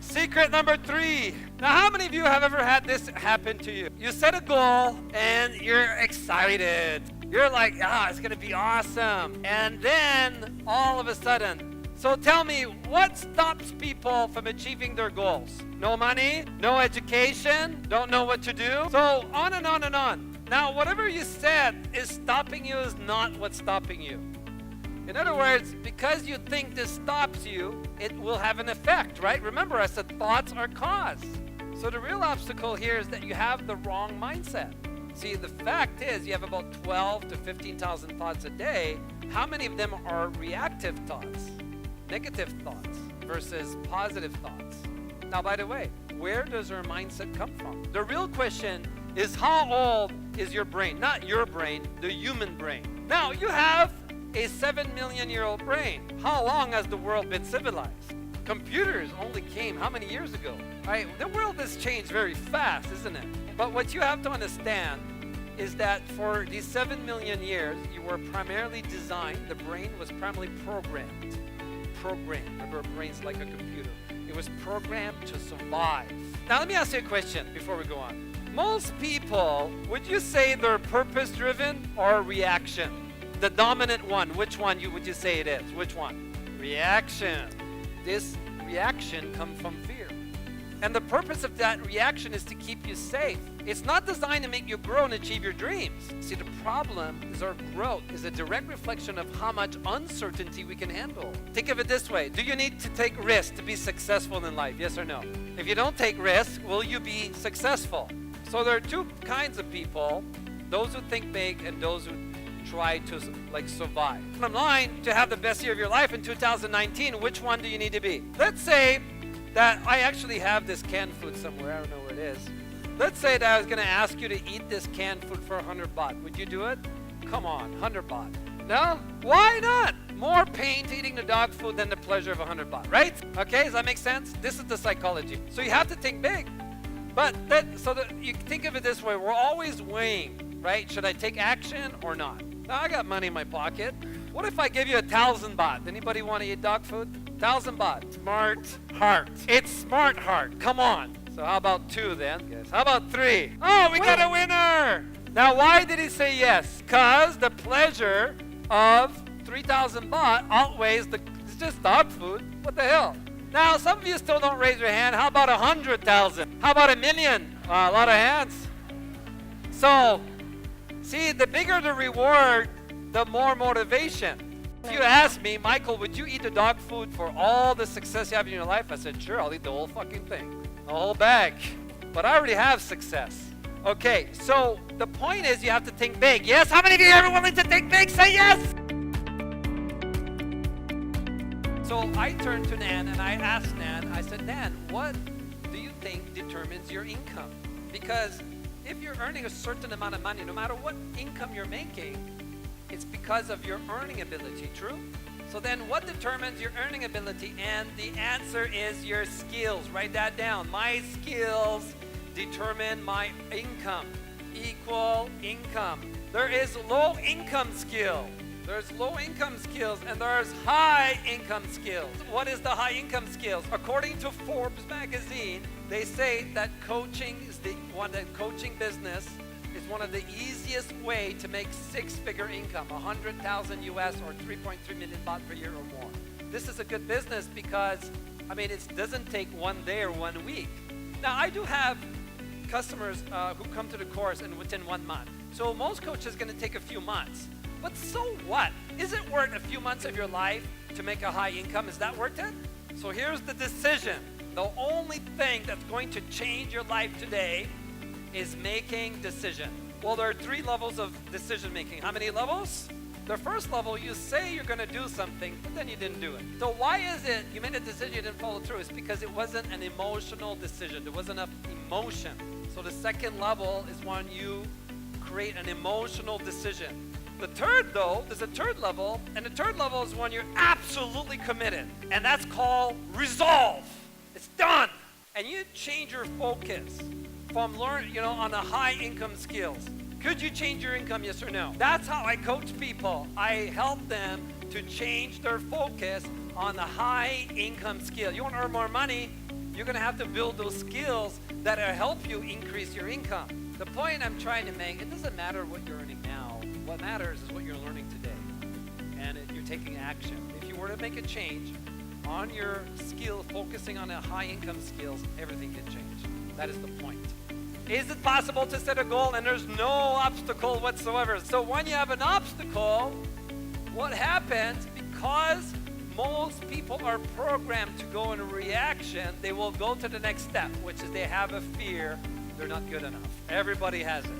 Secret number 3. Now, how many of you have ever had this happen to you? You set a goal and you're excited. You're like, it's going to be awesome. And then all of a sudden, so tell me, what stops people from achieving their goals? No money, no education, don't know what to do. So on and on and on. Now, whatever you said is stopping you is not what's stopping you. In other words, because you think this stops you, it will have an effect, right? Remember, I said thoughts are cause. So the real obstacle here is that you have the wrong mindset. See, the fact is you have about 12 to 15,000 thoughts a day. How many of them are reactive thoughts, negative thoughts versus positive thoughts? Now, by the way, where does our mindset come from? The real question is, how old is your brain? Not your brain, the human brain. Now, you have a 7 million year old brain. How long has the world been civilized? Computers only came how many years ago? Right? The world has changed very fast, isn't it? But what you have to understand is that for these 7 million years, you were primarily designed, the brain was primarily programmed. Remember, a brain's like a computer. It was programmed to survive. Now let me ask you a question before we go on. Most people, would you say they're purpose-driven or reaction? The dominant one, which one would you say it is? Which one? Reaction. This reaction comes from fear. And the purpose of that reaction is to keep you safe. It's not designed to make you grow and achieve your dreams. See, the problem is our growth is a direct reflection of how much uncertainty we can handle. Think of it this way. Do you need to take risks to be successful in life? Yes or no? If you don't take risks, will you be successful? So there are two kinds of people. Those who think big and those who try to survive. Bottom line, to have the best year of your life in 2019, which one do you need to be? Let's say that I actually have this canned food somewhere. I don't know where it is. Let's say that I was going to ask you to eat this canned food for 100 baht. Would you do it? Come on, 100 baht. No? Why not? More pain to eating the dog food than the pleasure of 100 baht, right? Okay, does that make sense? This is the psychology. So you have to think big. But you think of it this way. We're always weighing, right? Should I take action or not? Now, I got money in my pocket. What if I give you 1,000 baht? Anybody want to eat dog food? 1,000 baht. Smart heart. It's smart heart. Come on. So how about 2 then? Yes. How about 3? Oh, we got a winner. Now, why did he say yes? Because the pleasure of 3,000 baht outweighs it's just dog food. What the hell? Now, some of you still don't raise your hand. How about 100,000? How about 1 million? A lot of hands. So, see, the bigger the reward, the more motivation. If you ask me, Michael, would you eat the dog food for all the success you have in your life? I said, sure, I'll eat the whole fucking thing. The whole bag. But I already have success. Okay, so the point is you have to think big. Yes? How many of you are willing to think big? Say yes! So I turned to Nan and I asked Nan, I said, Nan, what do you think determines your income? Because if you're earning a certain amount of money, no matter what income you're making, it's because of your earning ability, true? So then what determines your earning ability? And the answer is your skills. Write that down. My skills determine my income. Equal income. There is low income skill. There's low income skills and there's high income skills. What is the high income skills? According to Forbes magazine, they say that coaching business is one of the easiest way to make 6-figure income, 100,000 US or 3.3 million baht per year or more. This is a good business because, it doesn't take 1 day or 1 week. Now, I do have customers who come to the course and within 1 month. So most coaches are going to take a few months. But so what? Is it worth a few months of your life to make a high income? Is that worth it? So here's the decision. The only thing that's going to change your life today is making decision. Well, there are 3 levels of decision making. How many levels? The first level, you say you're going to do something, but then you didn't do it. So why is it you made a decision, you didn't follow through? It's because it wasn't an emotional decision. There wasn't enough emotion. So the second level is when you create an emotional decision. The third, though, there's a third level, and the third level is when you're absolutely committed, and that's called resolve. It's done. And you change your focus from on the high income skills. Could you change your income, yes or no? That's how I coach people. I help them to change their focus on the high income skill. You want to earn more money, you're going to have to build those skills that will help you increase your income. The point I'm trying to make, it doesn't matter what you're earning now. What matters is what you're learning today. And you're taking action. If you were to make a change on your skill, focusing on the high income skills, everything can change. That is the point. Is it possible to set a goal and there's no obstacle whatsoever? So when you have an obstacle, what happens, because most people are programmed to go in a reaction, they will go to the next step, which is they have a fear they're not good enough. Everybody has it.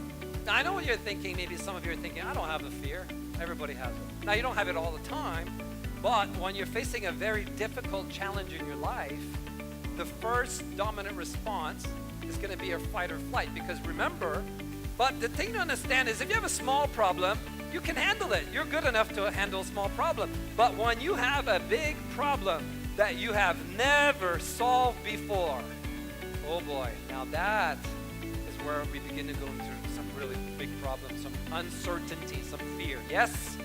Now I know what you're thinking, maybe some of you are thinking, I don't have a fear. Everybody has it. Now you don't have it all the time, but when you're facing a very difficult challenge in your life, the first dominant response is going to be a fight or flight, because remember, but the thing to understand is if you have a small problem, you can handle it. You're good enough to handle a small problem. But when you have a big problem that you have never solved before, oh boy, now that is where we begin to go through some really big problems, some uncertainty, some fear. Yes?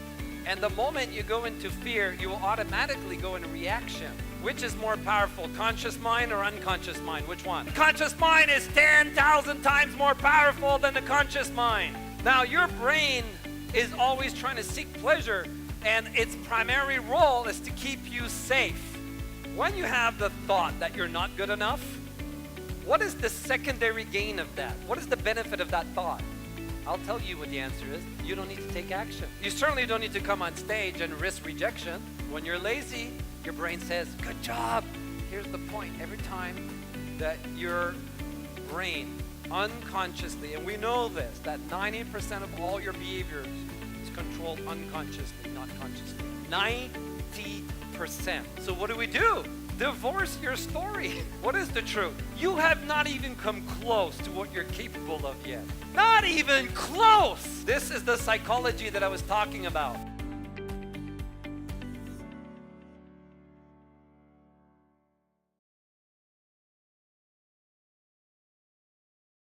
And the moment you go into fear, you will automatically go into reaction. Which is more powerful, conscious mind or unconscious mind? Which one? Conscious mind is 10,000 times more powerful than the conscious mind. Now, your brain is always trying to seek pleasure, and its primary role is to keep you safe. When you have the thought that you're not good enough, what is the secondary gain of that? What is the benefit of that thought? I'll tell you what the answer is. You don't need to take action. You certainly don't need to come on stage and risk rejection. When you're lazy, your brain says, good job. Here's the point. Every time that your brain unconsciously, and we know this, that 90% of all your behaviors is controlled unconsciously, not consciously. 90%. So what do? Divorce your story. What is the truth? You have not even come close to what you're capable of yet. Not even close. This is the psychology that I was talking about.